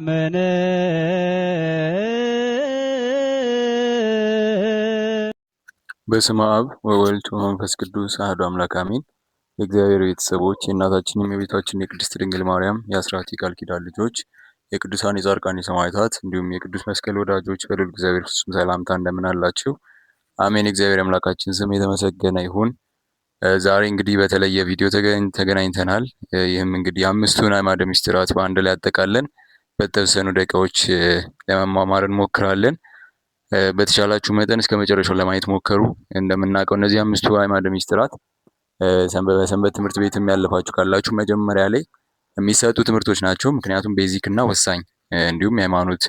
አመነ በስመ አብ ወወልድ ወመንፈስ ቅዱስ አሐዱ አምላክ አሜን። የእግዚአብሔር ቤተሰቦች የእናታችን የእመቤታችን የቅድስት ድንግል ማርያም የአስራት የቃል ኪዳን ልጆች የቅዱሳን የጻድቃን የሰማዕታት እንዲሁም የቅዱስ መስቀል ወዳጆች በልዑል እግዚአብሔር ፍጹም ሰላምታ እንደምን አላችሁ? አሜን። የእግዚአብሔር አምላካችን ስም የተመሰገነ ይሁን። ዛሬ እንግዲህ በተለየ ቪዲዮ ተገናኝተናል። ይህም እንግዲህ አምስቱን አዕማደ ምስጢራት በአንድ ላይ አጠቃለን በተወሰኑ ደቂቃዎች ለመማማር እንሞክራለን። በተቻላችሁ መጠን እስከ መጨረሻው ለማየት ሞከሩ። እንደምናውቀው እነዚህ አምስቱ አዕማደ ምስጢራት በሰንበት ትምህርት ቤትም ያለፋችሁ ካላችሁ መጀመሪያ ላይ የሚሰጡ ትምህርቶች ናቸው። ምክንያቱም ቤዚክ እና ወሳኝ እንዲሁም የሃይማኖት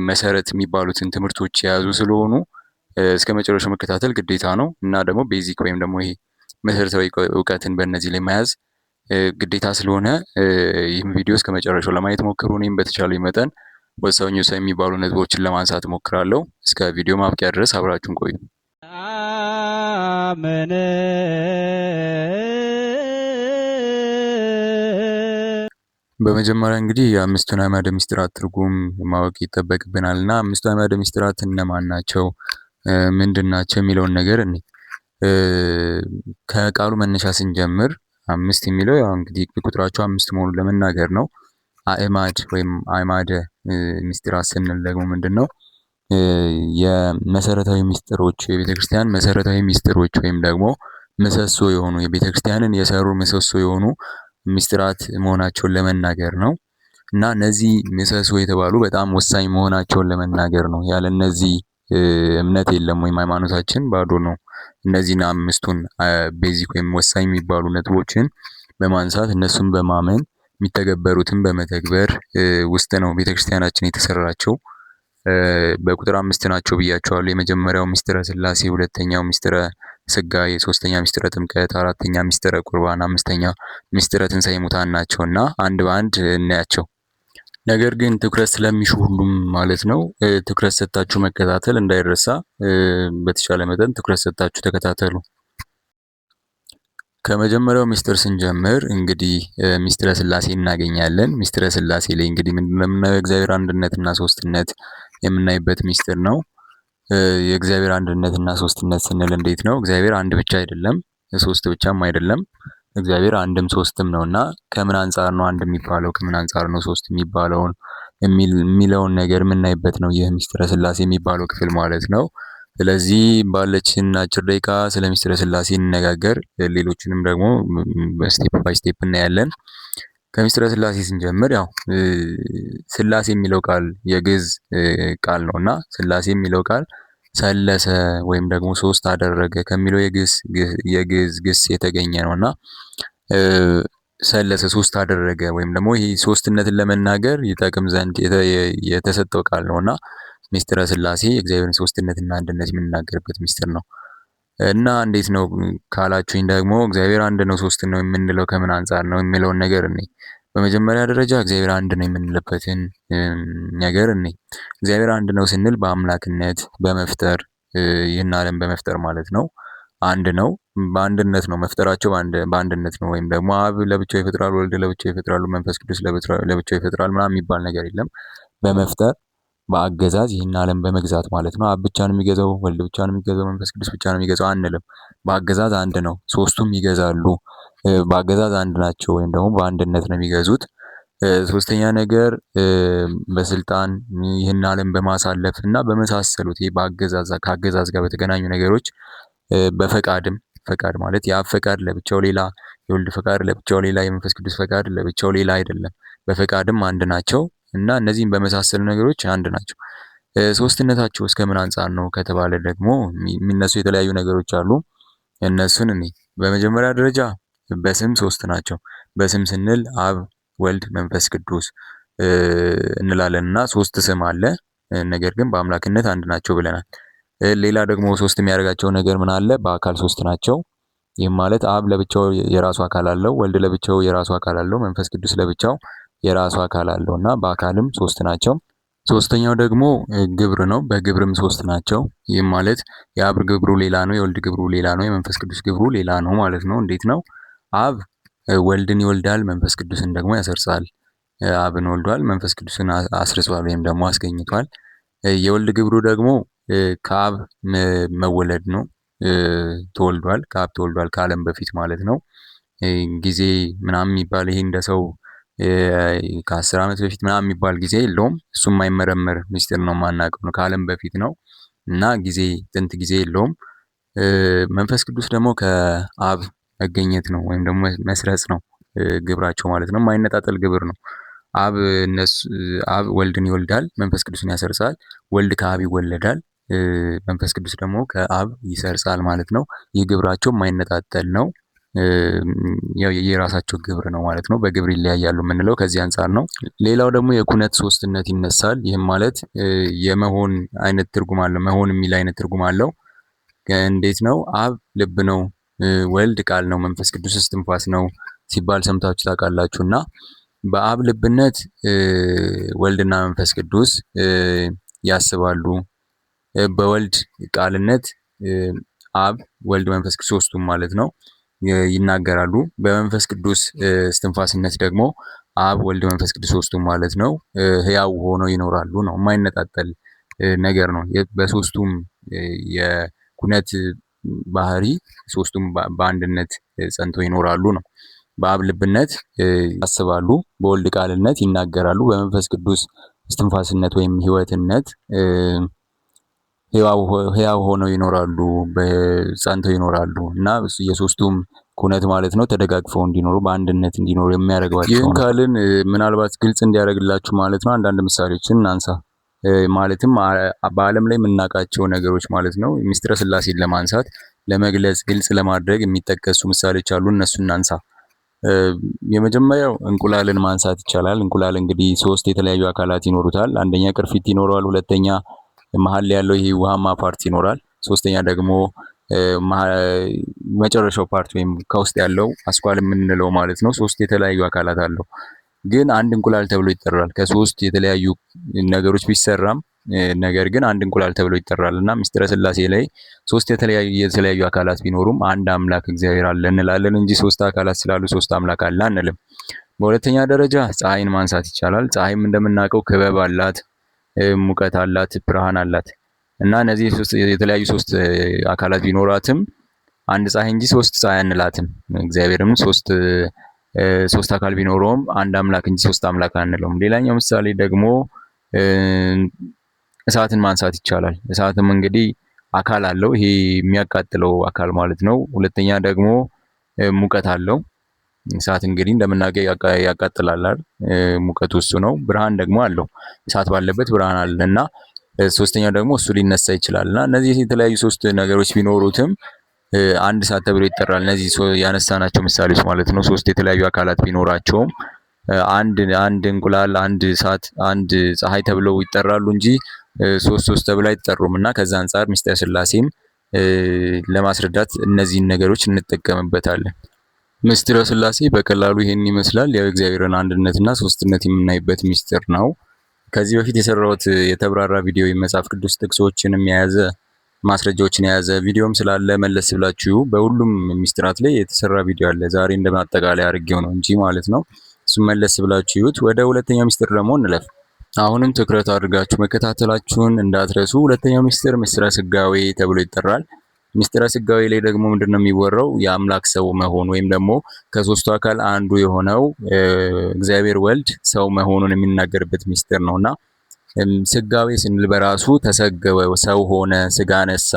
መሰረት የሚባሉትን ትምህርቶች የያዙ ስለሆኑ እስከ መጨረሻው መከታተል ግዴታ ነው እና ደግሞ ቤዚክ ወይም ደግሞ ይሄ መሰረታዊ እውቀትን በእነዚህ ላይ መያዝ ግዴታ ስለሆነ ይህም ቪዲዮ እስከ መጨረሻው ለማየት ሞክሩ። እኔም በተቻለኝ መጠን ወሳኝ የሚባሉ ነጥቦችን ለማንሳት ሞክራለሁ። እስከ ቪዲዮ ማብቂያ ድረስ አብራችሁን ቆዩ። አመነ በመጀመሪያ እንግዲህ የአምስቱን አዕማደ ምስጢራት ትርጉም ማወቅ ይጠበቅብናል እና አምስቱ አዕማደ ምስጢራት እነማን ናቸው፣ ምንድን ናቸው የሚለውን ነገር እኔ ከቃሉ መነሻ ስንጀምር አምስት የሚለው ያው እንግዲህ ቁጥራቸው አምስት መሆኑን ለመናገር ነው። አዕማድ ወይም አዕማደ ምስጢራት ስንል ደግሞ ምንድን ነው? የመሰረታዊ ምስጢሮች የቤተክርስቲያን መሰረታዊ ምስጢሮች ወይም ደግሞ ምሰሶ የሆኑ የቤተክርስቲያንን የሰሩ ምሰሶ የሆኑ ምስጢራት መሆናቸውን ለመናገር ነው እና እነዚህ ምሰሶ የተባሉ በጣም ወሳኝ መሆናቸውን ለመናገር ነው። ያለ እነዚህ እምነት የለም ወይም ሃይማኖታችን ባዶ ነው። እነዚህን አምስቱን ቤዚክ ወይም ወሳኝ የሚባሉ ነጥቦችን በማንሳት እነሱን በማመን የሚተገበሩትን በመተግበር ውስጥ ነው ቤተክርስቲያናችን የተሰራቸው። በቁጥር አምስት ናቸው ብያቸዋለሁ። የመጀመሪያው ምስጢረ ሥላሴ፣ ሁለተኛው ምስጢረ ሥጋዌ፣ ሶስተኛ ምስጢረ ጥምቀት፣ አራተኛ ምስጢረ ቁርባን፣ አምስተኛ ምስጢረ ትንሣኤ ሙታን ናቸው እና አንድ በአንድ እናያቸው። ነገር ግን ትኩረት ስለሚሹ ሁሉም ማለት ነው ትኩረት ሰጣችሁ መከታተል እንዳይረሳ። በተቻለ መጠን ትኩረት ሰጣችሁ ተከታተሉ። ከመጀመሪያው ምስጢር ስንጀምር እንግዲህ ምስጢረ ሥላሴ እናገኛለን። ምስጢረ ሥላሴ ላይ እንግዲህ ምንድነው የምናየው? የእግዚአብሔር አንድነትና ሶስትነት የምናይበት ምስጢር ነው። የእግዚአብሔር አንድነትና ሶስትነት ስንል እንዴት ነው? እግዚአብሔር አንድ ብቻ አይደለም፣ ሶስት ብቻም አይደለም። እግዚአብሔር አንድም ሶስትም ነውና ከምን አንጻር ነው አንድ የሚባለው፣ ከምን አንጻር ነው ሶስት የሚባለውን የሚለውን ነገር የምናይበት ነው ይህ ምስጢረ ሥላሴ የሚባለው ክፍል ማለት ነው። ስለዚህ ባለችን አጭር ደቂቃ ስለ ምስጢረ ሥላሴ እንነጋገር። ሌሎችንም ደግሞ ስቴፕ ባይ ስቴፕ እናያለን። ከምስጢረ ሥላሴ ስንጀምር ያው ሥላሴ የሚለው ቃል የግዕዝ ቃል ነውና ሥላሴ የሚለው ቃል ሰለሰ ወይም ደግሞ ሶስት አደረገ ከሚለው የግዕዝ ግስ የተገኘ ነውና ሰለሰ ሶስት አደረገ ወይም ደግሞ ይሄ ሶስትነትን ለመናገር ይጠቅም ዘንድ የተሰጠው ቃል ነውና ምስጢረ ሥላሴ የእግዚአብሔርን ሶስትነትና አንድነት የምንናገርበት ምስጢር ነው። እና እንዴት ነው ካላችሁኝ ደግሞ እግዚአብሔር አንድ ነው ሶስት ነው የምንለው ከምን አንጻር ነው የሚለውን ነገር እኔ በመጀመሪያ ደረጃ እግዚአብሔር አንድ ነው የምንልበትን ነገር እኔ እግዚአብሔር አንድ ነው ስንል በአምላክነት በመፍጠር ይህን ዓለም በመፍጠር ማለት ነው። አንድ ነው፣ በአንድነት ነው መፍጠራቸው፣ በአንድነት ነው። ወይም ደግሞ አብ ለብቻው ይፈጥራል፣ ወልድ ለብቻው ይፈጥራሉ፣ መንፈስ ቅዱስ ለብቻው ይፈጥራል ምናምን የሚባል ነገር የለም። በመፍጠር በአገዛዝ ይህን ዓለም በመግዛት ማለት ነው። አብ ብቻ ነው የሚገዛው፣ ወልድ ብቻ ነው የሚገዛው፣ መንፈስ ቅዱስ ብቻ ነው የሚገዛው አንልም። በአገዛዝ አንድ ነው፣ ሶስቱም ይገዛሉ። በአገዛዝ አንድ ናቸው ወይም ደግሞ በአንድነት ነው የሚገዙት። ሶስተኛ ነገር በስልጣን ይህን ዓለም በማሳለፍ እና በመሳሰሉት ይህ ከአገዛዝ ጋር በተገናኙ ነገሮች በፈቃድም ፈቃድ ማለት የአብ ፈቃድ ለብቻው ሌላ፣ የወልድ ፈቃድ ለብቻው ሌላ፣ የመንፈስ ቅዱስ ፈቃድ ለብቻው ሌላ አይደለም። በፈቃድም አንድ ናቸው እና እነዚህም በመሳሰሉ ነገሮች አንድ ናቸው። ሶስትነታቸው እስከ ምን አንጻር ነው ከተባለ ደግሞ የሚነሱ የተለያዩ ነገሮች አሉ። እነሱን እኔ በመጀመሪያ ደረጃ በስም ሶስት ናቸው። በስም ስንል አብ፣ ወልድ፣ መንፈስ ቅዱስ እንላለን እና ሶስት ስም አለ። ነገር ግን በአምላክነት አንድ ናቸው ብለናል። ሌላ ደግሞ ሶስት የሚያደርጋቸው ነገር ምን አለ? በአካል ሶስት ናቸው። ይህም ማለት አብ ለብቻው የራሱ አካል አለው፣ ወልድ ለብቻው የራሱ አካል አለው፣ መንፈስ ቅዱስ ለብቻው የራሱ አካል አለው እና በአካልም ሶስት ናቸው። ሶስተኛው ደግሞ ግብር ነው። በግብርም ሶስት ናቸው። ይህም ማለት የአብ ግብሩ ሌላ ነው፣ የወልድ ግብሩ ሌላ ነው፣ የመንፈስ ቅዱስ ግብሩ ሌላ ነው ማለት ነው። እንዴት ነው? አብ ወልድን ይወልዳል፣ መንፈስ ቅዱስን ደግሞ ያሰርጻል። አብን ወልዷል፣ መንፈስ ቅዱስን አስርጿል ወይም ደግሞ አስገኝቷል። የወልድ ግብሩ ደግሞ ከአብ መወለድ ነው። ተወልዷል፣ ከአብ ተወልዷል ከዓለም በፊት ማለት ነው። ጊዜ ምናምን የሚባል ይሄ እንደ ሰው ከ10 ዓመት በፊት ምናምን የሚባል ጊዜ የለውም። እሱ የማይመረመር ሚስጥር ነው፣ የማናውቀው ነው። ከዓለም በፊት ነው እና ጥንት ጊዜ የለውም። መንፈስ ቅዱስ ደግሞ ከአብ መገኘት ነው ወይም ደግሞ መስረጽ ነው ግብራቸው ማለት ነው። የማይነጣጠል ግብር ነው። አብ ወልድን ይወልዳል፣ መንፈስ ቅዱስን ያሰርጻል። ወልድ ከአብ ይወለዳል፣ መንፈስ ቅዱስ ደግሞ ከአብ ይሰርጻል ማለት ነው። ይህ ግብራቸው የማይነጣጠል ነው። የራሳቸው ግብር ነው ማለት ነው። በግብር ይለያያሉ የምንለው ከዚህ አንጻር ነው። ሌላው ደግሞ የኩነት ሶስትነት ይነሳል። ይህም ማለት የመሆን አይነት ትርጉም አለው። መሆን የሚል አይነት ትርጉም አለው። እንዴት ነው? አብ ልብ ነው፣ ወልድ ቃል ነው፣ መንፈስ ቅዱስ እስትንፋስ ነው ሲባል ሰምታችሁ ታውቃላችሁ። እና በአብ ልብነት ወልድና መንፈስ ቅዱስ ያስባሉ። በወልድ ቃልነት አብ ወልድ መንፈስ ቅዱስ ሶስቱም ማለት ነው ይናገራሉ። በመንፈስ ቅዱስ እስትንፋስነት ደግሞ አብ ወልድ መንፈስ ቅዱስ ሶስቱም ማለት ነው ሕያው ሆነው ይኖራሉ ነው። የማይነጣጠል ነገር ነው። በሶስቱም የኩነት ባህሪ ሶስቱም በአንድነት ጸንተው ይኖራሉ ነው። በአብ ልብነት ያስባሉ፣ በወልድ ቃልነት ይናገራሉ፣ በመንፈስ ቅዱስ እስትንፋስነት ወይም ሕይወትነት ሕያው ሆነው ይኖራሉ፣ ጸንተው ይኖራሉ እና የሶስቱም ኩነት ማለት ነው ተደጋግፈው እንዲኖሩ በአንድነት እንዲኖሩ የሚያደርገዋቸው። ይህን ካልን ምናልባት ግልጽ እንዲያደርግላችሁ ማለት ነው አንዳንድ ምሳሌዎችን እናንሳ። ማለትም በዓለም ላይ የምናውቃቸው ነገሮች ማለት ነው ሚስጥረ ሥላሴን ለማንሳት ለመግለጽ ግልጽ ለማድረግ የሚጠቀሱ ምሳሌዎች አሉ። እነሱን እናንሳ። የመጀመሪያው እንቁላልን ማንሳት ይቻላል። እንቁላል እንግዲህ 3 የተለያዩ አካላት ይኖሩታል። አንደኛ ቅርፊት ይኖረዋል፣ ሁለተኛ መሀል ላይ ያለው ይሄ ውሃማ ፓርት ይኖራል፣ ሶስተኛ ደግሞ መጨረሻው ፓርት ወይም ከውስጥ ያለው አስኳል የምንለው ማለት ነው። 3 የተለያዩ አካላት አለው። ግን አንድ እንቁላል ተብሎ ይጠራል። ከ3 የተለያዩ ነገሮች ቢሰራም ነገር ግን አንድ እንቁላል ተብሎ ይጠራል እና ሚስጥረ ሥላሴ ላይ 3 የተለያዩ አካላት ቢኖሩም አንድ አምላክ እግዚአብሔር አለ እንላለን እንጂ 3 አካላት ስላሉ 3 አምላክ አለ አንልም። በሁለተኛ ደረጃ ፀሐይን ማንሳት ይቻላል። ፀሐይም እንደምናውቀው ክበብ አላት፣ ሙቀት አላት፣ ብርሃን አላት እና እነዚህ የተለያዩ 3 አካላት ቢኖራትም አንድ ፀሐይ እንጂ 3 ፀሐይ አንላትም። እግዚአብሔርም 3 አካል ቢኖረውም አንድ አምላክ እንጂ 3 አምላክ አንለውም። ሌላኛው ምሳሌ ደግሞ እሳትን ማንሳት ይቻላል። እሳትም እንግዲህ አካል አለው፣ ይሄ የሚያቃጥለው አካል ማለት ነው። ሁለተኛ ደግሞ ሙቀት አለው። እሳት እንግዲህ እንደምናውቀው ያቃጥላል፣ ሙቀቱ እሱ ነው። ብርሃን ደግሞ አለው፣ እሳት ባለበት ብርሃን አለ እና ሶስተኛው ደግሞ እሱ ሊነሳ ይችላል እና እነዚህ የተለያዩ 3 ነገሮች ቢኖሩትም አንድ እሳት ተብሎ ይጠራል። እነዚህ ያነሳናቸው ምሳሌዎች ማለት ነው 3 የተለያዩ አካላት ቢኖራቸውም አንድ እንቁላል፣ አንድ እሳት፣ አንድ ፀሐይ ተብለው ይጠራሉ እንጂ 3 ተብለው አይጠሩም እና ከዛ አንጻር ሚስጥረ ሥላሴም ለማስረዳት እነዚህን ነገሮች እንጠቀምበታለን። ምስጢረ ሥላሴ በቀላሉ ይሄን ይመስላል። ያው እግዚአብሔርን አንድነትና ሶስትነት የምናይበት ምስጢር ነው። ከዚህ በፊት የሰራሁት የተብራራ ቪዲዮ የመጽሐፍ ቅዱስ ጥቅሶችንም የያዘ ማስረጃዎችን የያዘ ቪዲዮም ስላለ መለስ ብላችሁ በሁሉም ምስጢራት ላይ የተሰራ ቪዲዮ አለ። ዛሬ እንደማጠቃለያ አድርጌው ነው እንጂ ማለት ነው። እሱም መለስ ብላችሁ ይዩት። ወደ ሁለተኛው ምስጢር ደግሞ እንለፍ። አሁንም ትኩረት አድርጋችሁ መከታተላችሁን እንዳትረሱ። ሁለተኛው ምስጢር ምስጢረ ሥጋዌ ተብሎ ይጠራል። ምስጢረ ሥጋዌ ላይ ደግሞ ምንድነው የሚወራው? የአምላክ ሰው መሆን ወይም ደግሞ ከ3ቱ አካል አንዱ የሆነው እግዚአብሔር ወልድ ሰው መሆኑን የሚናገርበት ምስጢር ነውና ሥጋዌ ስንል በራሱ ተሰገወ፣ ሰው ሆነ፣ ሥጋ ነሳ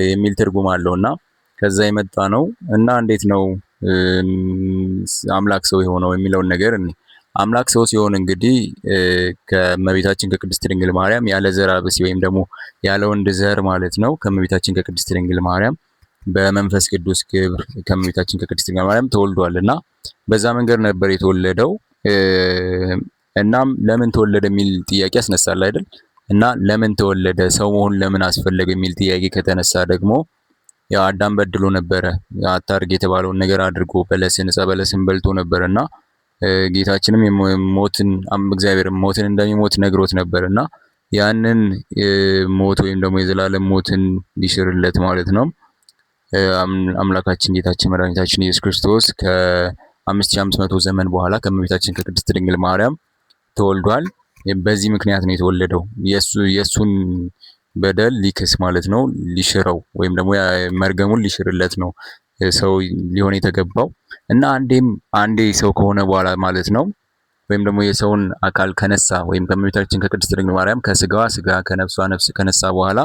የሚል ትርጉም አለውና ከዛ የመጣ ነው እና እንዴት ነው አምላክ ሰው የሆነው የሚለውን ነገር አምላክ ሰው ሲሆን እንግዲህ ከእመቤታችን ከቅድስት ድንግል ማርያም ያለ ዘር ብእሲ ወይም ደግሞ ያለ ወንድ ዘር ማለት ነው ከእመቤታችን ከቅድስት ድንግል ማርያም በመንፈስ ቅዱስ ግብር ከእመቤታችን ከቅድስት ድንግል ማርያም ተወልዷልና በዛ መንገድ ነበር የተወለደው። እናም ለምን ተወለደ የሚል ጥያቄ ያስነሳል አይደል? እና ለምን ተወለደ፣ ሰው መሆን ለምን አስፈለገ የሚል ጥያቄ ከተነሳ ደግሞ ያው አዳም በድሎ ነበረ። አታርግ የተባለውን ነገር አድርጎ ዕፀ በለስን በልቶ ነበርና ጌታችንም እግዚአብሔር ሞትን እንደሚሞት ነግሮት ነበርና ያንን ሞት ወይም ደግሞ የዘላለም ሞትን ሊሽርለት ማለት ነው አምላካችን ጌታችን መድኃኒታችን ኢየሱስ ክርስቶስ 5500 ዘመን በኋላ ከእመቤታችን ከቅድስት ድንግል ማርያም ተወልዷል። በዚህ ምክንያት ነው የተወለደው። የሱን በደል ሊክስ ማለት ነው፣ ሊሽረው ወይም ደግሞ መርገሙን ሊሽርለት ነው ሰው ሊሆን የተገባው እና አንዴ ሰው ከሆነ በኋላ ማለት ነው ወይም ደግሞ የሰውን አካል ከነሳ ወይም ከእመቤታችን ከቅድስት ድንግል ማርያም ከስጋዋ ስጋ ከነፍሷ ነፍስ ከነሳ በኋላ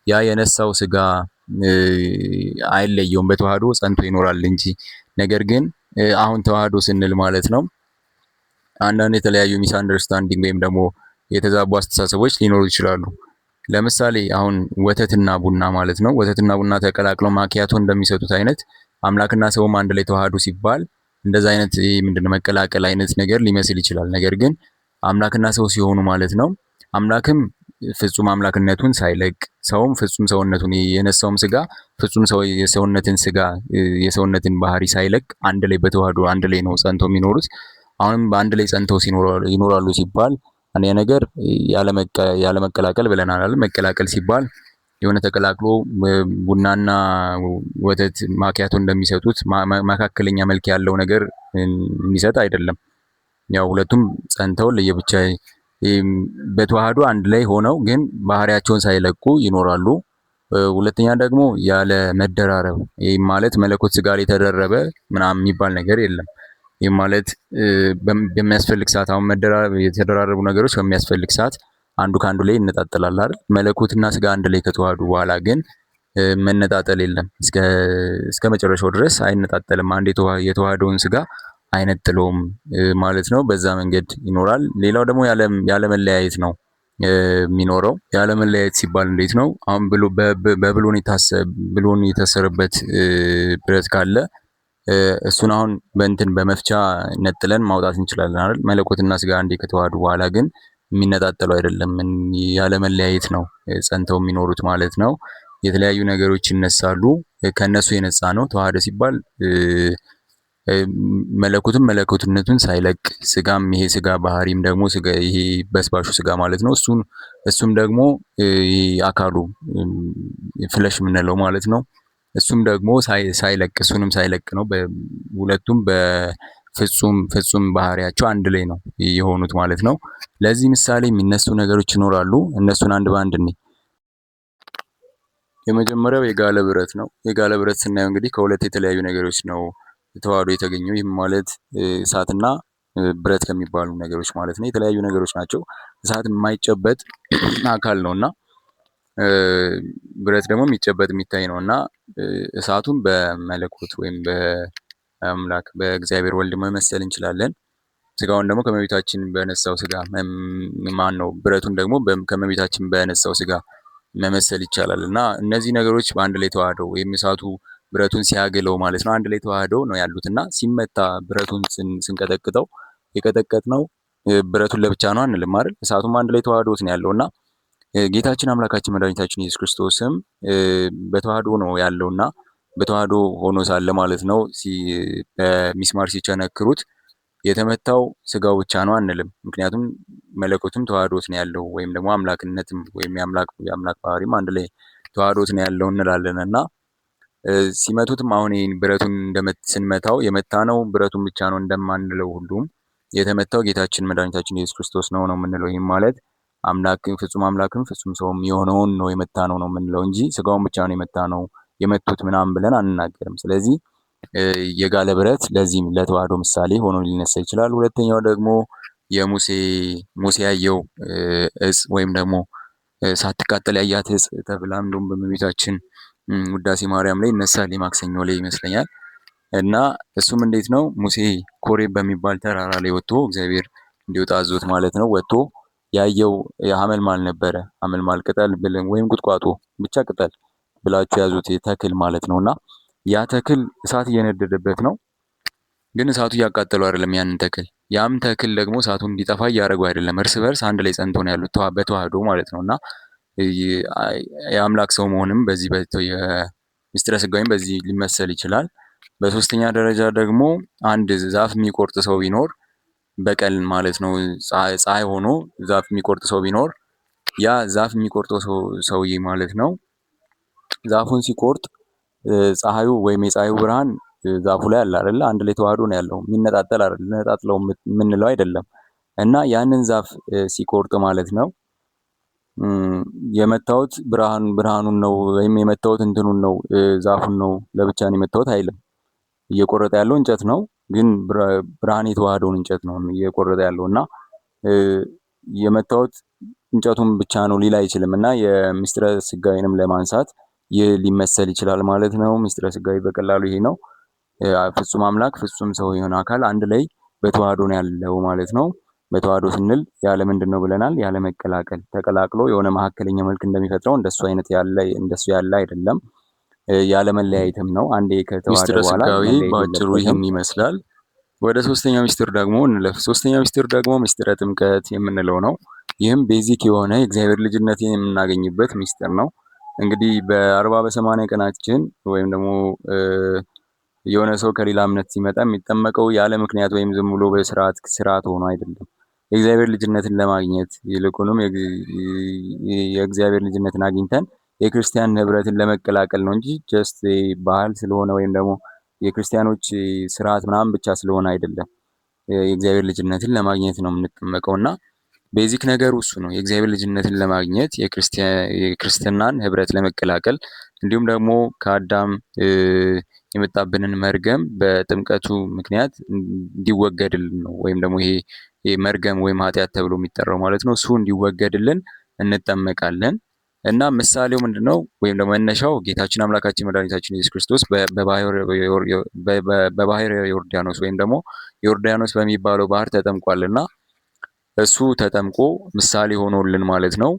ያ የነሳው ስጋ አይለየውም፣ በተዋህዶ ጸንቶ ይኖራል እንጂ። ነገር ግን አሁን ተዋህዶ ስንል ማለት ነው አንዳንድ የተለያዩ ሚስ አንደርስታንዲንግ ወይም ደግሞ የተዛቡ አስተሳሰቦች ሊኖሩ ይችላሉ። ለምሳሌ አሁን ወተትና ቡና ማለት ነው። ወተትና ቡና ተቀላቅለው ማኪያቶ እንደሚሰጡት አይነት አምላክና ሰውም አንድ ላይ ተዋህዱ ሲባል እንደዛ አይነት ምንድነው መቀላቀል አይነት ነገር ሊመስል ይችላል። ነገር ግን አምላክና ሰው ሲሆኑ ማለት ነው አምላክም ፍጹም አምላክነቱን ሳይለቅ ሰውም ፍጹም ሰውነቱን የነሳውም ስጋ ፍጹም ሰው የሰውነትን ስጋ የሰውነትን ባህሪ ሳይለቅ አንድ ላይ በተዋህዶ አንድ ላይ ነው ጸንተው የሚኖሩት። አሁንም በአንድ ላይ ጸንተው ይኖራሉ ሲባል አንደኛ ነገር ያለመቀላቀል ብለናል አይደል? መቀላቀል ሲባል የሆነ ተቀላቅሎ ቡናና ወተት ማኪያቶ እንደሚሰጡት መካከለኛ መልክ ያለው ነገር የሚሰጥ አይደለም። ያው ሁለቱም ጸንተው ለየብቻ በተዋህዶ አንድ ላይ ሆነው ግን ባህሪያቸውን ሳይለቁ ይኖራሉ። ሁለተኛ ደግሞ ያለ መደራረብ፣ ይህ ማለት መለኮት ስጋ ላይ የተደረበ ምናምን የሚባል ነገር የለም። ይህ ማለት በሚያስፈልግ ሰዓት አሁን የተደራረቡ ነገሮች በሚያስፈልግ ሰዓት አንዱ ከአንዱ ላይ ይነጣጠላል አይደል? መለኮትና ስጋ አንድ ላይ ከተዋህዱ በኋላ ግን መነጣጠል የለም። እስከ መጨረሻው ድረስ አይነጣጠልም። አንድ የተዋህደውን ስጋ አይነጥለውም ማለት ነው። በዛ መንገድ ይኖራል። ሌላው ደግሞ ያለመለያየት ነው የሚኖረው። ያለመለያየት ሲባል እንዴት ነው? አሁን ብሎን የታሰረበት ብረት ካለ እሱን አሁን በመፍቻ ነጥለን ማውጣት እንችላለን አይደል? መለኮትና ስጋ አንዴ ከተዋህዱ በኋላ ግን የሚነጣጠሉ አይደለም። ያለመለያየት ነው ጸንተው የሚኖሩት ማለት ነው። የተለያዩ ነገሮች ይነሳሉ፣ ከነሱ የነጻ ነው። ተዋህደ ሲባል መለኮትም መለኮትነቱን ሳይለቅ ስጋም ይሄ ስጋ ባህሪም ደግሞ ይሄ በስባሹ ስጋ ማለት ነው። እሱም ደግሞ አካሉ ፍለሽ የምንለው ማለት ነው። እሱም ደግሞ እሱንም ሳይለቅ ነው። ሁለቱም በፍጹም ባህሪያቸው አንድ ላይ ነው የሆኑት ማለት ነው። ለዚህ ምሳሌ የሚነሱ ነገሮች ይኖራሉ። እነሱን አንድ በአንድ እንይ። የመጀመሪያው የጋለ ብረት ነው። የጋለ ብረት ስናየው እንግዲህ ከሁለት የተለያዩ ነገሮች ነው ተዋህዶ የተገኘው። ይህም ማለት እሳትና ብረት ከሚባሉ ነገሮች ማለት ነው። የተለያዩ ነገሮች ናቸው። እሳት የማይጨበጥ አካል ነውና ብረት ደግሞ የሚጨበጥ የሚታይ ነውና እሳቱን በመለኮት ወይም በአምላክ በእግዚአብሔር ወልድ መመሰል እንችላለን። ስጋውን ደግሞ ከመቤታችን በነሳው ስጋ ብረቱን ደግሞ ከመቤታችን በነሳው ስጋ መመሰል ይቻላል እና እነዚህ ነገሮች በአንድ ላይ ተዋህደው ወይም እሳቱ ብረቱን ሲያግለው ማለት ነው አንድ ላይ ተዋህደው ነው ያሉት እና ሲመታ ብረቱን ስንቀጠቅጠው የቀጠቀጥነው ብረቱን ለብቻ ነው አንልም አይደል? እሳቱም አንድ ላይ ተዋህዶት ነው ያለውና ጌታችን አምላካችን መድኃኒታችን ኢየሱስ ክርስቶስም በተዋህዶ ነው ያለውና በተዋህዶ ሆኖ ሳለ ማለት ነው በሚስማር ሲቸነክሩት የተመታው ስጋው ብቻ ነው አንልም። ምክንያቱም መለኮትም ተዋህዶት ነው ያለው ወይም ደግሞ አምላክነትም ወይም የአምላክ ባህሪም አንድ ላይ ተዋህዶት ነው ያለው እንላለን እና ሲመቱትም አሁን ይህን ብረቱን ስንመታው የመታነው ብረቱን ብቻ ነው እንደማንለው ሁሉም የተመታው ጌታችን መድኃኒታችን ኢየሱስ ክርስቶስ ነው የምንለው። ይህም ማለት ፍጹም አምላክም ፍጹም ሰውም የሆነውን ነው የመታነው ነው የምንለው እንጂ ስጋውን ብቻ ነው የመቱት ምናምን ብለን አንናገርም። ስለዚህ የጋለ ብረት ለዚህም ለተዋህዶ ምሳሌ ሆኖ ሊነሳ ይችላል። ሁለተኛው ደግሞ ሙሴ ያየው እጽ ወይም ደግሞ ሳትቃጠል ያያት እጽ ተብላ እንደውም በእመቤታችን ውዳሴ ማርያም ላይ ይነሳል። የማክሰኞ ላይ ይመስለኛል። እና እሱም እንዴት ነው? ሙሴ ኮሬብ በሚባል ተራራ ላይ ወጥቶ እግዚአብሔር እንዲወጣ አዞት ማለት ነው። ወጥቶ ያየው ሐመልማል ነበረ። ሐመልማል ቅጠል ወይም ቁጥቋጦ ብቻ ቅጠል ብላችሁ ያዙት ተክል ማለት ነውና ያ ተክል እሳት እየነደደበት ነው። ግን እሳቱ እያቃጠለው አይደለም ያንን ተክል። ያም ተክል ደግሞ እሳቱን እንዲጠፋ እያደረገው አይደለም። እርስ በርስ አንድ ላይ ጸንቶ ነው ያሉት በተዋህዶ ማለት ነውና የአምላክ ሰው መሆንም በዚህ ምስጢረ ሥጋዌም በዚህ ሊመሰል ይችላል። በሶስተኛ ደረጃ ደግሞ አንድ ዛፍ የሚቆርጥ ሰው ቢኖር በቀን ማለት ነው ፀሐይ ሆኖ ዛፍ የሚቆርጥ ሰው ቢኖር ያ ዛፍ የሚቆርጠው ሰውዬ ማለት ነው ዛፉን ሲቆርጥ ፀሐዩ ወይም የፀሐዩ ብርሃን ዛፉ ላይ አለ አይደለ? አንድ ላይ ተዋህዶ ነው ያለው። የሚነጣጠል አይደለም፣ ነጣጥለው የምንለው አይደለም። እና ያንን ዛፍ ሲቆርጥ ማለት ነው የመታወት ብርሃኑን ነው ወይም የመታወት እንትኑን ነው ዛፉን ነው ለብቻ ነው የመታወት አይልም። እየቆረጠ ያለው እንጨት ነው፣ ግን ብርሃን የተዋህደውን እንጨት ነው እየቆረጠ ያለው እና የመታወት እንጨቱን ብቻ ነው ሊል አይችልም። እና የምስጢረ ስጋዌንም ለማንሳት ይህ ሊመሰል ይችላል ማለት ነው። ምስጢረ ስጋዌ በቀላሉ ይሄ ነው። ፍጹም አምላክ ፍጹም ሰው የሆነ አካል አንድ ላይ በተዋህዶ ነው ያለው ማለት ነው። በተዋህዶ ስንል ያለ ምንድን ነው ብለናል? ያለ መቀላቀል ተቀላቅሎ የሆነ መካከለኛ መልክ እንደሚፈጥረው እንደሱ ያለ አይደለም። ያለ መለያየትም ነው። አንዴ ከተዋህደ በኋላ ስጋዌ ባጭሩ ይህን ይመስላል። ወደ ሶስተኛው ምስጢር ደግሞ እንለፍ። ሶስተኛው ምስጢር ደግሞ ምስጢረ ጥምቀት የምንለው ነው። ይህም ቤዚክ የሆነ የእግዚአብሔር ልጅነትን የምናገኝበት ምስጢር ነው። እንግዲህ በ40 በ80 ቀናችን ወይም ደግሞ የሆነ ሰው ከሌላ እምነት ሲመጣ የሚጠመቀው ያለ ምክንያት ወይም ዝም ብሎ በስርዓት ሆኖ አይደለም። የእግዚአብሔር ልጅነትን ለማግኘት ይልቁንም የእግዚአብሔር ልጅነትን አግኝተን የክርስቲያን ህብረትን ለመቀላቀል ነው እንጂ ጀስት ባህል ስለሆነ ወይም ደግሞ የክርስቲያኖች ስርዓት ምናምን ብቻ ስለሆነ አይደለም። የእግዚአብሔር ልጅነትን ለማግኘት ነው የምንጠመቀው እና ቤዚክ ነገሩ እሱ ነው። የእግዚአብሔር ልጅነትን ለማግኘት የክርስትናን ህብረት ለመቀላቀል እንዲሁም ደግሞ ከአዳም የመጣብንን መርገም በጥምቀቱ ምክንያት እንዲወገድልን ነው። ወይም ደግሞ ይሄ መርገም ወይም ኃጢአት ተብሎ የሚጠራው ማለት ነው። እሱ እንዲወገድልን እንጠመቃለን እና ምሳሌው ምንድነው? ወይም ደግሞ መነሻው ጌታችን አምላካችን መድኃኒታችን ኢየሱስ ክርስቶስ በባህረ ዮርዳኖስ ወይም ደግሞ ዮርዳኖስ በሚባለው ባህር ተጠምቋልና እሱ ተጠምቆ ምሳሌ ሆኖልን ማለት ነው።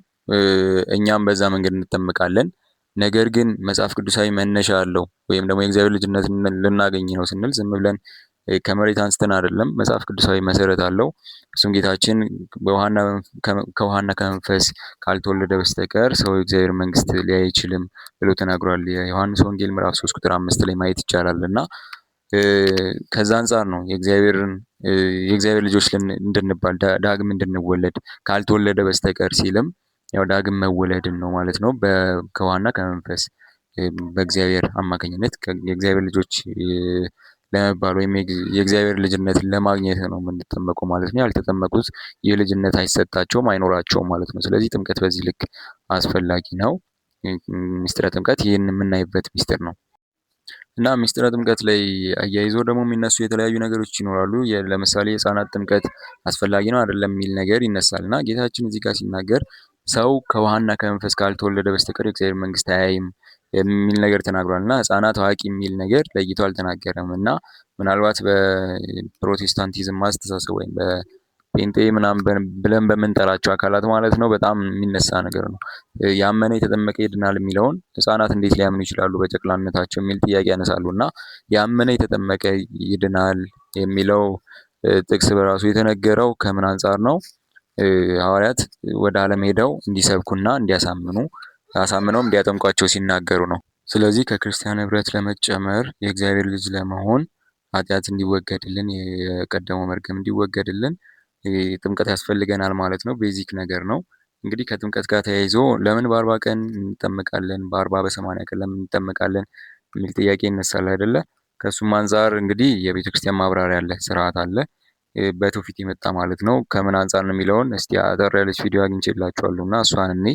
እኛም በዛ መንገድ እንጠመቃለን። ነገር ግን መጽሐፍ ቅዱሳዊ መነሻ አለው ወይም ደግሞ የእግዚአብሔር ልጅነት ልናገኝ ነው ስንል ዝም ብለን ከመሬት አንስተን አይደለም። መጽሐፍ ቅዱሳዊ መሰረት አለው። እሱም ጌታችን ከውሃና ከመንፈስ ካልተወለደ በስተቀር ሰው የእግዚአብሔር መንግስት ሊያይ አይችልም ብሎ ተናግሯል። የዮሐንስ ወንጌል ምዕራፍ 3 ቁጥር 5 ላይ ማየት ይቻላል እና ከዛ አንጻር ነው የእግዚአብሔር ልጆች እንድንባል ዳግም እንድንወለድ ካልተወለደ በስተቀር ሲልም ያው ዳግም መወለድን ነው ማለት ነው። ከውሃና ከመንፈስ በእግዚአብሔር አማካኝነት የእግዚአብሔር ልጆች ለመባል ወይም የእግዚአብሔር ልጅነትን ለማግኘት ነው የምንጠመቀው ማለት ነው። ያልተጠመቁት ይህ ልጅነት አይሰጣቸውም አይኖራቸውም ማለት ነው። ስለዚህ ጥምቀት በዚህ ልክ አስፈላጊ ነው። ምስጢረ ጥምቀት ይህን የምናይበት ምስጢር ነው እና ምስጢረ ጥምቀት ላይ አያይዞ ደግሞ የሚነሱ የተለያዩ ነገሮች ይኖራሉ። ለምሳሌ የህፃናት ጥምቀት አስፈላጊ ነው አይደለም የሚል ነገር ይነሳል እና ጌታችን እዚህ ጋር ሲናገር ሰው ከውሃና ከመንፈስ ካልተወለደ በስተቀር የእግዚአብሔር መንግስት አያይም የሚል ነገር ተናግሯል እና ህፃናት አዋቂ የሚል ነገር ለይቶ አልተናገረም እና ምናልባት በፕሮቴስታንቲዝም አስተሳሰብ ወይም በጴንጤ ምናምን ብለን በምንጠራቸው አካላት ማለት ነው በጣም የሚነሳ ነገር ነው። ያመነ የተጠመቀ ይድናል የሚለውን ህፃናት እንዴት ሊያምኑ ይችላሉ በጨቅላነታቸው የሚል ጥያቄ ያነሳሉ እና ያመነ የተጠመቀ ይድናል የሚለው ጥቅስ በራሱ የተነገረው ከምን አንጻር ነው? ሐዋርያት ወደ ዓለም ሄደው እንዲሰብኩና እንዲያሳምኑ አሳምነውም እንዲያጠምቋቸው ሲናገሩ ነው። ስለዚህ ከክርስቲያን ህብረት ለመጨመር የእግዚአብሔር ልጅ ለመሆን ኃጢአት እንዲወገድልን የቀደመው መርገም እንዲወገድልን ጥምቀት ያስፈልገናል ማለት ነው። ቤዚክ ነገር ነው። እንግዲህ ከጥምቀት ጋር ተያይዞ ለምን በ40 ቀን እንጠመቃለን፣ በ40 በ80 ቀን ለምን እንጠመቃለን የሚል ጥያቄ ይነሳል አይደለ? ከሱም አንጻር እንግዲህ የቤተክርስቲያን ማብራሪያ አለ፣ ስርዓት አለ፣ በትውፊት የመጣ ማለት ነው። ከምን አንጻር ነው የሚለውን እስቲ አጠር ያለች ቪዲዮ አግኝቼላችኋለሁ እና እሷን እኔ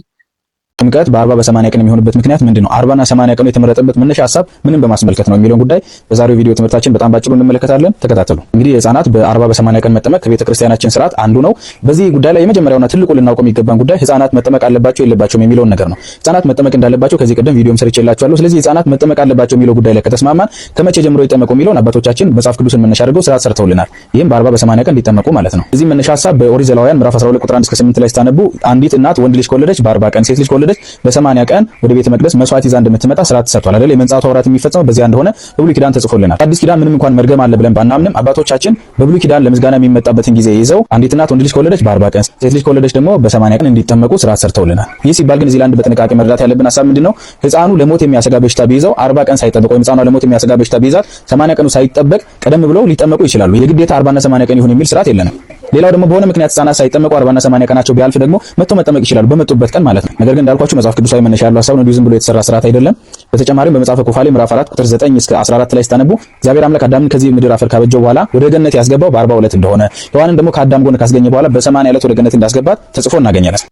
ጥምቀት በ40 በ80 ቀን የሚሆንበት ምክንያት ምንድነው? 40 እና 80 ቀኑ የተመረጠበት መነሻ ሐሳብ ምንም በማስመልከት ነው የሚለውን ጉዳይ በዛሬው ቪዲዮ ትምህርታችን በጣም ባጭሩ እንመለከታለን። ተከታተሉ። እንግዲህ ህፃናት በ40 በ80 ቀን መጠመቅ ከቤተክርስቲያናችን ስርዓት አንዱ ነው። በዚህ ጉዳይ ላይ የመጀመሪያውና ትልቁ ልናውቀው የሚገባን ጉዳይ ህፃናት መጠመቅ አለባቸው የለባቸውም የሚለውን ነገር ነው። ህፃናት መጠመቅ እንዳለባቸው ከዚህ ቀደም ቪዲዮም ሰርቼላችኋለሁ። ስለዚህ ህፃናት መጠመቅ አለባቸው የሚለው ጉዳይ ላይ ከተስማማን ከመቼ ጀምሮ ይጠመቁ የሚለውን አባቶቻችን መጽሐፍ ቅዱስን መነሻ አድርገው ስርዓት ሰርተውልናል። ይህም በ40 በ80 ቀን ሊጠመቁ ማለት ነው። እዚህ መነሻ ሐሳብ በኦሪት ዘሌዋውያን ምዕራፍ 12 ቁጥር 1 እስከ 8 ላይ ስታነቡ አንዲት እናት ወንድ ልጅ ከወለደች በ40 ቀን ሴት ልጅ ከወለደች በ80 ቀን ወደ ቤተ መቅደስ መስዋዕት ይዛ እንደምትመጣ ስርዓት ተሰርቷል አይደል? የመንጻቱ ወራት የሚፈጸመው በዚያ እንደሆነ በብሉይ ኪዳን ተጽፎልናል። አዲስ ኪዳን ምንም እንኳን መርገም አለ ብለን ባናምንም አባቶቻችን በብሉይ ኪዳን ለምስጋና የሚመጣበትን ጊዜ ይዘው አንዲት እናት ወንድ ልጅ ከወለደች በ40 ቀን ሴት ልጅ ከወለደች ደግሞ በ80 ቀን እንዲጠመቁ ስርዓት ሰርተውልናል። ይህ ሲባል ግን እዚህ ላይ አንድ በጥንቃቄ መረዳት ያለብን ሐሳብ ምንድነው? ህፃኑ ለሞት የሚያሰጋ በሽታ ቢይዘው 40 ቀን ሳይጠበቅ ወይም ህፃኗ ለሞት የሚያሰጋ በሽታ ቢይዛት 80 ቀኑ ሳይጠበቅ ቀደም ብለው ሊጠመቁ ይችላሉ። የግዴታ 40 እና 80 ቀን ይሁን የሚል ስርዓት የለንም። ሌላው ደግሞ በሆነ ምክንያት ህጻናት ሳይጠመቁ 40 እና 80 ቀናቸው ቢያልፍ ደግሞ መጥተው መጠመቅ ይችላሉ በመጡበት ቀን ማለት ነው። ነገር ግን እንዳልኳችሁ መጽሐፍ ቅዱሳዊ መነሻ ያለው ሐሳብ ነው፣ ዝም ብሎ የተሰራ ስርዓት አይደለም። በተጨማሪም በመጽሐፈ ኩፋሌ ምዕራፍ 4 ቁጥር 9 እስከ 14 ላይ ስታነቡ እግዚአብሔር አምላክ አዳምን ከዚህ ምድር አፈር ካበጀው በኋላ ወደ ገነት ያስገባው በ42 እንደሆነ ሔዋንን ደግሞ ከአዳም ጎን ካስገኘ በኋላ በ80 ዕለት ወደ ገነት እንዳስገባት ተጽፎ እናገኛለን።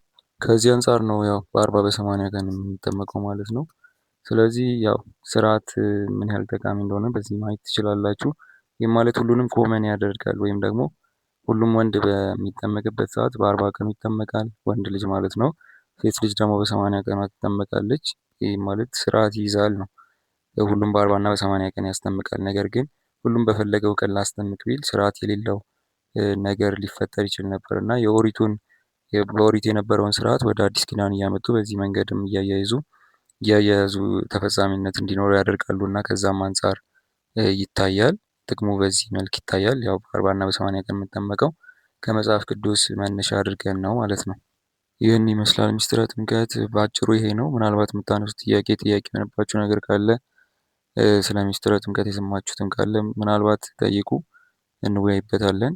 ከዚህ አንጻር ነው ያው በ40 በ80 ቀን የምንጠመቀው ማለት ነው። ስለዚህ ያው ስርዓት ምን ያህል ጠቃሚ እንደሆነ በዚህ ማየት ትችላላችሁ። ይህ ማለት ሁሉንም ኮመን ያደርጋል ወይም ደግሞ ሁሉም ወንድ በሚጠመቅበት ሰዓት በ40 ቀኑ ይጠመቃል፣ ወንድ ልጅ ማለት ነው። ሴት ልጅ ደግሞ በ80 ቀኗ ትጠመቃለች። ይህ ማለት ስርዓት ይይዛል ነው። ሁሉም በ40 እና በ80 ቀን ያስጠምቃል። ነገር ግን ሁሉም በፈለገው ቀን ላስጠምቅ ቢል ስርዓት የሌለው ነገር ሊፈጠር ይችል ነበር እና በኦሪት የነበረውን ስርዓት ወደ አዲስ ኪዳን እያመጡ በዚህ መንገድም እያያያዙ ተፈጻሚነት እንዲኖረው ያደርጋሉ እና ከዛም አንጻር ይታያል። ጥቅሙ በዚህ መልክ ይታያል። ያው በ40 እና በ80 ቀን የምንጠመቀው ከመጽሐፍ ቅዱስ መነሻ አድርገን ነው ማለት ነው። ይህን ይመስላል ምስጢረ ጥምቀት በአጭሩ ይሄ ነው። ምናልባት የምታነሱት ጥያቄ የሆነባችሁ ነገር ካለ ስለ ምስጢረ ጥምቀት የሰማችሁትም ካለ ምናልባት ጠይቁ፣ እንወያይበታለን።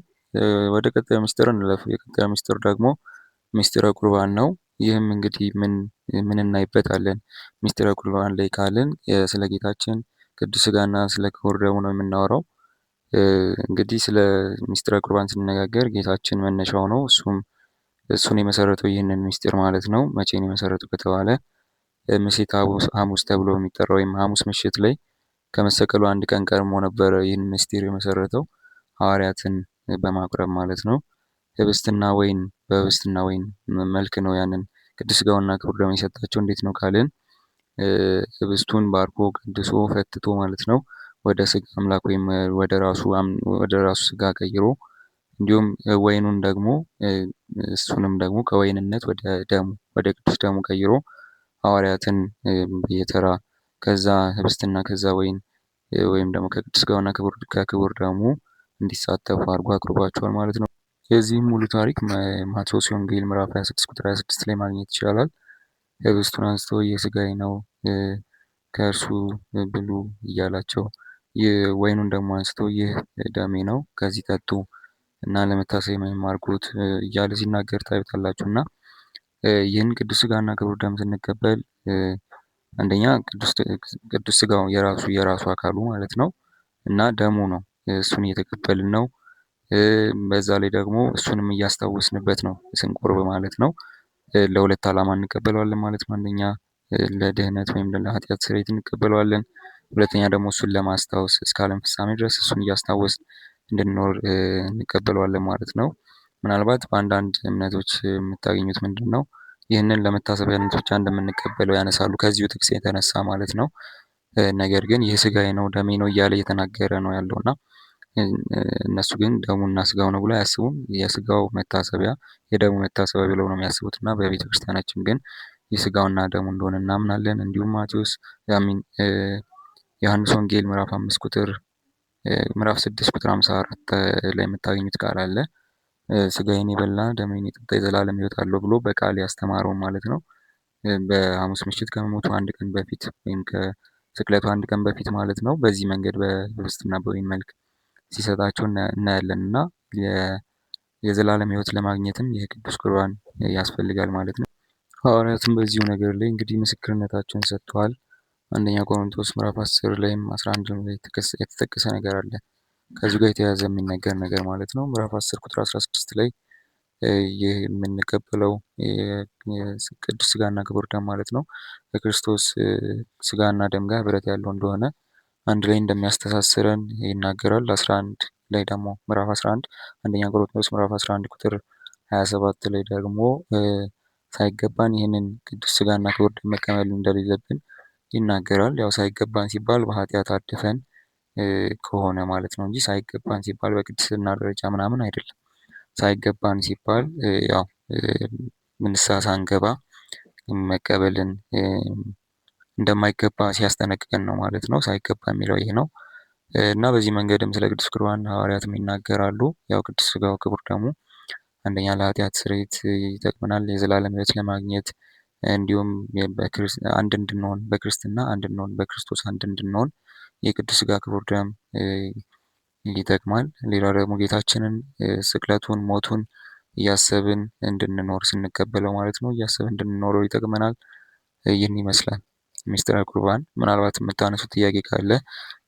ወደ ቀጣዩ ምስጢር እንለፍ። የቀጣዩ ምስጢር ደግሞ ምስጢረ ቁርባን ነው። ይህም እንግዲህ ምን እናይበታለን ምስጢረ ቁርባን ላይ ካልን ስለ ጌታችን ቅዱስ ሥጋና ስለ ክቡር ደሙ ነው የምናወራው። እንግዲህ ስለ ምስጢረ ቁርባን ስንነጋገር ጌታችን መነሻው ነው። እሱን የመሰረተው ይህንን ምስጢር ማለት ነው። መቼ ነው የመሰረተው ከተባለ ምሴተ ሐሙስ ተብሎ የሚጠራው ወይም ሐሙስ ምሽት ላይ ከመሰቀሉ አንድ ቀን ቀድሞ ነበረ ይህን ምስጢር የመሰረተው ሐዋርያትን በማቅረብ ማለት ነው። በህብስትና ወይን መልክ ነው ያንን ቅዱስ ሥጋውና ክቡር ደሙን የሰጣቸው። እንዴት ነው ካልን ህብስቱን ባርኮ ቀድሶ ፈትቶ ማለት ነው ወደ ስጋ አምላክ ወይም ወደ ራሱ ስጋ ቀይሮ፣ እንዲሁም ወይኑን ደግሞ እሱንም ደግሞ ከወይንነት ወደ ቅዱስ ደሙ ቀይሮ ሐዋርያትን በየተራ ከዛ ህብስትና ከዛ ወይን ወይም ደግሞ ከቅዱስ ሥጋውና ከክቡር ደሙ እንዲሳተፉ አድርጎ አቅርቧቸዋል ማለት ነው። የዚህም ሙሉ ታሪክ ማቴዎስ ወንጌል ምዕራፍ 26 ቁጥር 26 ላይ ማግኘት ይቻላል። ህብስቱን አንስቶ ይህ ሥጋዬ ነው ከእርሱ ብሉ እያላቸው፣ ወይኑን ደግሞ አንስቶ ይህ ደሜ ነው ከዚህ ጠጡ እና ለመታሰቢያ አድርጉት እያለ ሲናገር ታዩታላችሁ። እና ይህን ቅዱስ ሥጋና ክቡር ደም ስንቀበል አንደኛ ቅዱስ ሥጋው የራሱ አካሉ ማለት ነው እና ደሙ ነው፣ እሱን እየተቀበልን ነው። በዛ ላይ ደግሞ እሱንም እያስታወስንበት ነው ስንቆርብ ማለት ነው። ለሁለት ዓላማ እንቀበለዋለን ማለት ነው። አንደኛ ለድህነት ወይም ለኃጢአት ስርየት እንቀበለዋለን። ሁለተኛ ደግሞ እሱን ለማስታወስ እስከ ዓለም ፍጻሜ ድረስ እሱን እያስታወስን እንድንኖር እንቀበለዋለን ማለት ነው። ምናልባት በአንዳንድ እምነቶች የምታገኙት ምንድን ነው? ይህንን ለመታሰቢያነት ብቻ እንደምንቀበለው ያነሳሉ ከዚሁ ጥቅስ የተነሳ ማለት ነው። ነገር ግን ይህ ሥጋዬ ነው ደሜ ነው እያለ እየተናገረ ነው ያለው እና እነሱ ግን ደሙና ሥጋው ነው ብሎ አያስቡም። የሥጋው መታሰቢያ የደሙ መታሰቢያ ብለው ነው የሚያስቡት እና በቤተ ክርስቲያናችን ግን የሥጋውና ደሙ እንደሆነ እናምናለን። እንዲሁም ዮሐንስ ወንጌል ምዕራፍ 6 ቁጥር 54 ላይ የምታገኙት ቃል አለ። ሥጋዬን የበላ ደሜን የጠጣ የዘላለም ሕይወት አለው ብሎ በቃል ያስተማረው ማለት ነው። በሐሙስ ምሽት ከመሞቱ አንድ ቀን በፊት ወይም ከስቅለቱ አንድ ቀን በፊት ማለት ነው። በዚህ መንገድ በህብስትና በወይን መልክ ሲሰጣቸው እናያለን እና የዘላለም ሕይወት ለማግኘትም የቅዱስ ቁርባን ያስፈልጋል ማለት ነው። ሐዋርያትም በዚሁ ነገር ላይ እንግዲህ ምስክርነታቸውን ሰጥተዋል። አንደኛ ቆሮንቶስ ምዕራፍ 10 ላይም 11 ላይ የተጠቀሰ ነገር አለ ከዚሁ ጋር የተያያዘ የሚነገር ነገር ማለት ነው። ምዕራፍ 10 ቁጥር 16 ላይ ይህ የምንቀበለው ቅዱስ ሥጋና ክቡር ደም ማለት ነው ከክርስቶስ ሥጋና ደም ጋር ህብረት ያለው እንደሆነ አንድ ላይ እንደሚያስተሳስረን ይናገራል። 11 ላይ ደግሞ ምዕራፍ 11 አንደኛ ቆሮንቶስ ምዕራፍ 11 ቁጥር 27 ላይ ደግሞ ሳይገባን ይህንን ቅዱስ ሥጋና ክቡር ደም መቀበል እንደሌለብን ይናገራል። ያው ሳይገባን ሲባል በኃጢአት አድፈን ከሆነ ማለት ነው እንጂ ሳይገባን ሲባል በቅድስና ደረጃ ምናምን አይደለም። ሳይገባን ሲባል ያው ንስሐ ሳንገባ መቀበልን እንደማይገባ ሲያስጠነቅቀን ነው ማለት ነው። ሳይገባ የሚለው ይሄ ነው እና በዚህ መንገድም ስለ ቅዱስ ቁርባን ሐዋርያትም ይናገራሉ። ያው ቅዱስ ሥጋው ክቡር ደሙ አንደኛ ለኃጢአት ስርየት ይጠቅመናል፣ የዘላለም ሕይወት ለማግኘት እንዲሁም አንድ እንድንሆን በክርስትና አንድ እንድንሆን በክርስቶስ አንድ እንድንሆን የቅዱስ ሥጋ ክቡር ደም ይጠቅማል። ሌላው ደግሞ ጌታችንን ስቅለቱን፣ ሞቱን እያሰብን እንድንኖር ስንቀበለው ማለት ነው እያሰብን እንድንኖረው ይጠቅመናል። ይህን ይመስላል ሚስጥረ ቁርባን። ምናልባት የምታነሱት ጥያቄ ካለ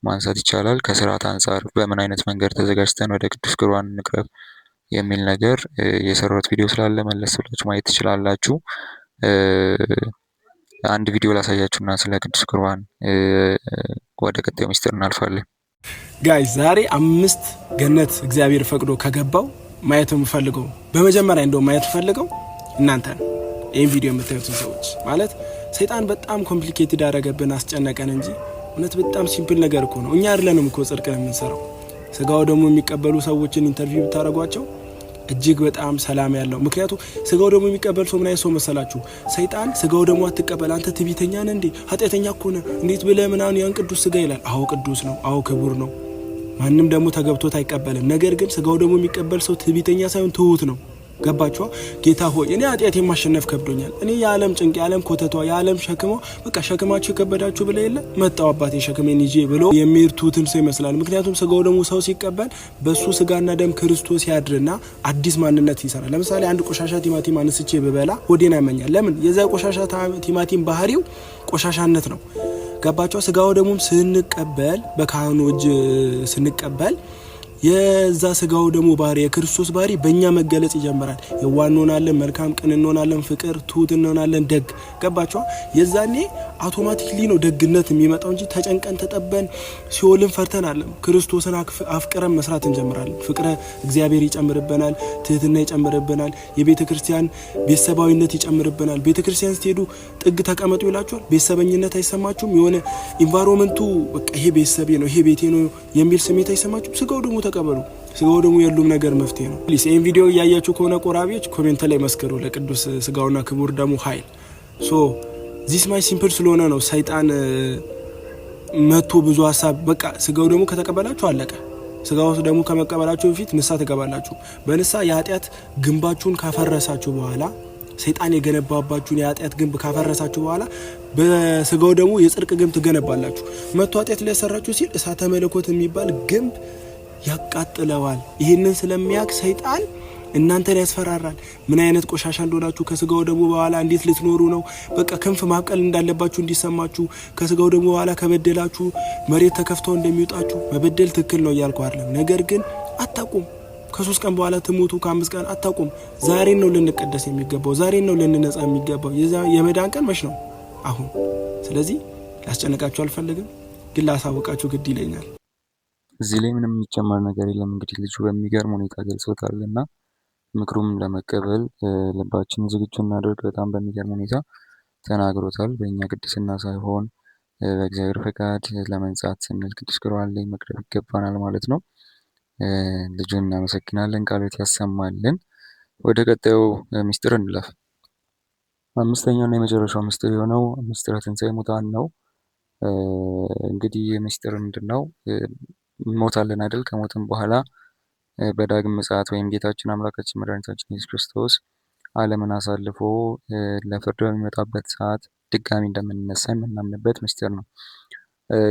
ማንሳት ይቻላል። ከስርዓት አንጻር በምን አይነት መንገድ ተዘጋጅተን ወደ ቅዱስ ቁርባን እንቅረብ የሚል ነገር የሰራሁት ቪዲዮ ስላለ መለስ ብላችሁ ማየት ትችላላችሁ። አንድ ቪዲዮ ላሳያችሁና ስለ ቅዱስ ቁርባን ወደ ቀጣዩ ሚስጥር እናልፋለን። ጋይስ ዛሬ 5 ገነት እግዚአብሔር ፈቅዶ ከገባው ማየት የምፈልገው በመጀመሪያ እንደው ማየት ፈልገው እናንተ ነው። ይሄን ቪዲዮ የምታዩት ሰዎች ማለት ሰይጣን በጣም ኮምፕሊኬትድ ያደረገብን አስጨነቀን እንጂ እውነት በጣም ሲምፕል ነገር እኮ ነው። እኛ አይደለንም እኮ ጽድቅን የምንሰራው። ስጋው ደግሞ የሚቀበሉ ሰዎችን ኢንተርቪው ብታደርጓቸው እጅግ በጣም ሰላም ያለው። ምክንያቱም ስጋው ደግሞ የሚቀበል ሰው ምን አይነት ሰው መሰላችሁ? ሰይጣን ስጋው ደግሞ አትቀበል አንተ ትዕቢተኛ ነህ እንዴ ኃጢአተኛ እኮ ነህ እንዴት ብለህ ምናምን ያን ቅዱስ ስጋ ይላል። አዎ ቅዱስ ነው፣ አዎ ክቡር ነው። ማንም ደግሞ ተገብቶት አይቀበልም። ነገር ግን ስጋው ደግሞ የሚቀበል ሰው ትዕቢተኛ ሳይሆን ትሁት ነው። ገባችኋ? ጌታ ሆይ እኔ ኃጢአት የማሸነፍ ከብዶኛል። እኔ የዓለም ጭንቅ፣ የዓለም ኮተቷ፣ የዓለም ሸክሟ በቃ ሸክማችሁ የከበዳችሁ ብለ የለ መጣው አባቴ ሸክሜን ይዤ ብሎ የሚርቱትን ሰው ይመስላል። ምክንያቱም ስጋው ደግሞ ሰው ሲቀበል በሱ ስጋና ደም ክርስቶስ ያድርና አዲስ ማንነት ይሰራል። ለምሳሌ አንድ ቆሻሻ ቲማቲም አንስቼ ብበላ ሆዴን ያመኛል። ለምን? የዛ ቆሻሻ ቲማቲም ባህሪው ቆሻሻነት ነው። ገባቸው? ስጋው ደግሞ ስንቀበል በካህኑ እጅ ስንቀበል የዛ ስጋው ደግሞ ባህሪ የክርስቶስ ባህሪ በእኛ መገለጽ ይጀምራል። የዋህ እንሆናለን፣ መልካም ቅን እንሆናለን፣ ፍቅር ትሁት እንሆናለን፣ ደግ። ገባቸው? የዛኔ አውቶማቲክሊ ነው ደግነት የሚመጣው እንጂ ተጨንቀን ተጠበን ሲኦልን ፈርተን አለም። ክርስቶስን አፍቅረን መስራት እንጀምራለን። ፍቅረ እግዚአብሔር ይጨምርብናል፣ ትህትና ይጨምርብናል፣ የቤተ ክርስቲያን ቤተሰባዊነት ይጨምርብናል። ቤተ ክርስቲያን ስትሄዱ ጥግ ተቀመጡ ይላችኋል። ቤተሰበኝነት አይሰማችሁም? የሆነ ኢንቫይሮንመንቱ በቃ ይሄ ቤተሰቤ ነው ይሄ ቤቴ ነው የሚል ስሜት አይሰማችሁም? ስጋው ደግሞ ተቀበሉ። ስጋው ደግሞ የሉም ነገር መፍትሄ ነው። ይሄን ቪዲዮ እያያችሁ ከሆነ ቆራቢዎች ኮሜንት ላይ መስከሩ ለቅዱስ ስጋውና ክቡር ደሙ ኃይል። ሶ ዚስ ማይ ሲምፕል ስለሆነ ነው ሰይጣን መቶ ብዙ ሀሳብ በቃ ስጋው ደግሞ ከተቀበላችሁ አለቀ። ስጋው ደግሞ ከመቀበላችሁ በፊት ንስሐ ትገባላችሁ። በንስሐ የኃጢአት ግንባችሁን ካፈረሳችሁ በኋላ ሰይጣን የገነባባችሁን የኃጢአት ግንብ ካፈረሳችሁ በኋላ በስጋው ደግሞ የጽድቅ ግንብ ትገነባላችሁ። መቶ ኃጢአት ሊያሰራችሁ ሲል እሳተ መለኮት የሚባል ግንብ ያቃጥለዋል። ይህንን ስለሚያውቅ ሰይጣን እናንተን ያስፈራራል። ምን አይነት ቆሻሻ እንደሆናችሁ ከስጋው ደግሞ በኋላ እንዴት ልትኖሩ ነው? በቃ ክንፍ ማብቀል እንዳለባችሁ እንዲሰማችሁ። ከስጋው ደግሞ በኋላ ከበደላችሁ መሬት ተከፍተው እንደሚወጣችሁ። መበደል ትክክል ነው እያልኩ አይደለም። ነገር ግን አታቁም። ከ3 ቀን በኋላ ትሞቱ፣ ከ5 ቀን አታቁም። ዛሬ ነው ልንቀደስ የሚገባው። ዛሬ ነው ልንነጻ የሚገባው። የመዳን ቀን መች ነው? አሁን። ስለዚህ ላስጨነቃችሁ አልፈልግም፣ ግን ላሳወቃችሁ ግድ ይለኛል። እዚህ ላይ ምንም የሚጨመር ነገር የለም። እንግዲህ ልጁ በሚገርም ሁኔታ ገልጾታል እና ምክሩም ለመቀበል ልባችን ዝግጁ እናደርግ። በጣም በሚገርም ሁኔታ ተናግሮታል። በእኛ ቅድስና ሳይሆን በእግዚአብሔር ፈቃድ ለመንጻት ስንል ቅዱስ ቁርባን ላይ መቅረብ ይገባናል ማለት ነው። ልጁን እናመሰግናለን። ቃሎት ያሰማልን። ወደ ቀጣዩ ሚስጥር እንለፍ። 5ኛውና የመጨረሻው ሚስጥር የሆነው ሚስጥረ ትንሣኤ ሙታን ነው። እንግዲህ ሚስጥር ምንድን ነው? እንሞታለን አይደል? ከሞትም በኋላ በዳግም ምጽአት ወይም ጌታችን አምላካችን መድኃኒታችን ኢየሱስ ክርስቶስ ዓለምን አሳልፎ ለፍርድ በሚመጣበት ሰዓት ድጋሚ እንደምንነሳ የምናምንበት ምስጢር ነው።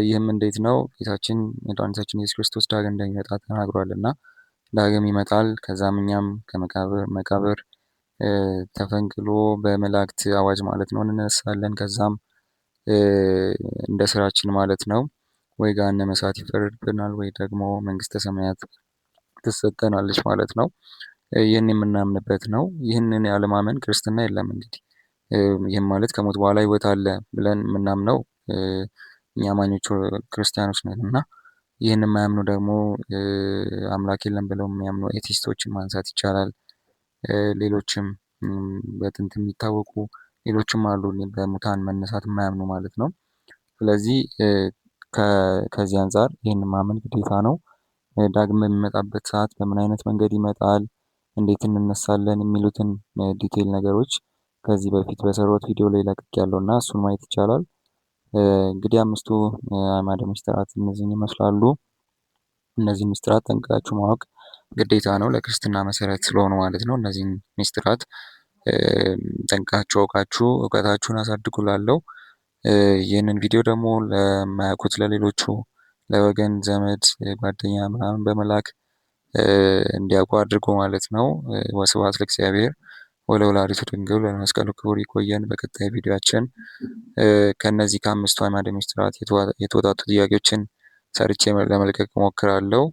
ይህም እንዴት ነው? ጌታችን መድኃኒታችን ኢየሱስ ክርስቶስ ዳግም እንደሚመጣ ተናግሯል እና ዳግም ይመጣል። ከዛም እኛም ከመቃብር ተፈንቅሎ በመላእክት አዋጅ ማለት ነው እንነሳለን። ከዛም እንደ ስራችን ማለት ነው ወይ ገሃነመ እሳት ይፈረድብናል ወይ ደግሞ መንግስተ ሰማያት ትሰጠናለች ማለት ነው። ይህን የምናምንበት ነው። ይህንን ያለማመን ክርስትና የለም። እንግዲህ ይህም ማለት ከሞት በኋላ ህይወት አለ ብለን የምናምነው እኛ አማኞቹ ክርስቲያኖች ነን እና ይህን የማያምኑ ደግሞ አምላክ የለም ብለው የሚያምኑ ኤቲስቶችን ማንሳት ይቻላል። ሌሎችም በጥንት የሚታወቁ ሌሎችም አሉ በሙታን መነሳት የማያምኑ ማለት ነው። ስለዚህ ከዚህ አንጻር ይህን ማመን ግዴታ ነው። ዳግም በሚመጣበት ሰዓት በምን አይነት መንገድ ይመጣል፣ እንዴት እንነሳለን የሚሉትን ዲቴይል ነገሮች ከዚህ በፊት በሰራሁት ቪዲዮ ላይ ለቅቄያለሁ እና እሱን ማየት ይቻላል። እንግዲህ 5ቱ አዕማደ ምስጢራት እነዚህን ይመስላሉ። እነዚህ ምስጢራት ጠንቅቃችሁ ማወቅ ግዴታ ነው፣ ለክርስትና መሰረት ስለሆኑ ማለት ነው። እነዚህን ምስጢራት ጠንቅቃችሁ አውቃችሁ እውቀታችሁን አሳድጉ ላለው። ይህንን ቪዲዮ ደግሞ ለማያውቁት ለሌሎቹ ለወገን ዘመድ ጓደኛ ምናምን በመላክ እንዲያውቁ አድርጎ ማለት ነው። ወስብሐት ለእግዚአብሔር ወለወላዲቱ ድንግል ወለመስቀሉ ክቡር። ይቆየን። በቀጣይ ቪዲዮአችን ከነዚህ ከአምስቱ አዕማደ ምስጢራት የተወጣጡ ጥያቄዎችን ሰርቼ ለመልቀቅ እሞክራለሁ።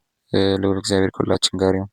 ልዑል እግዚአብሔር ከሁላችን ጋር ይሁን።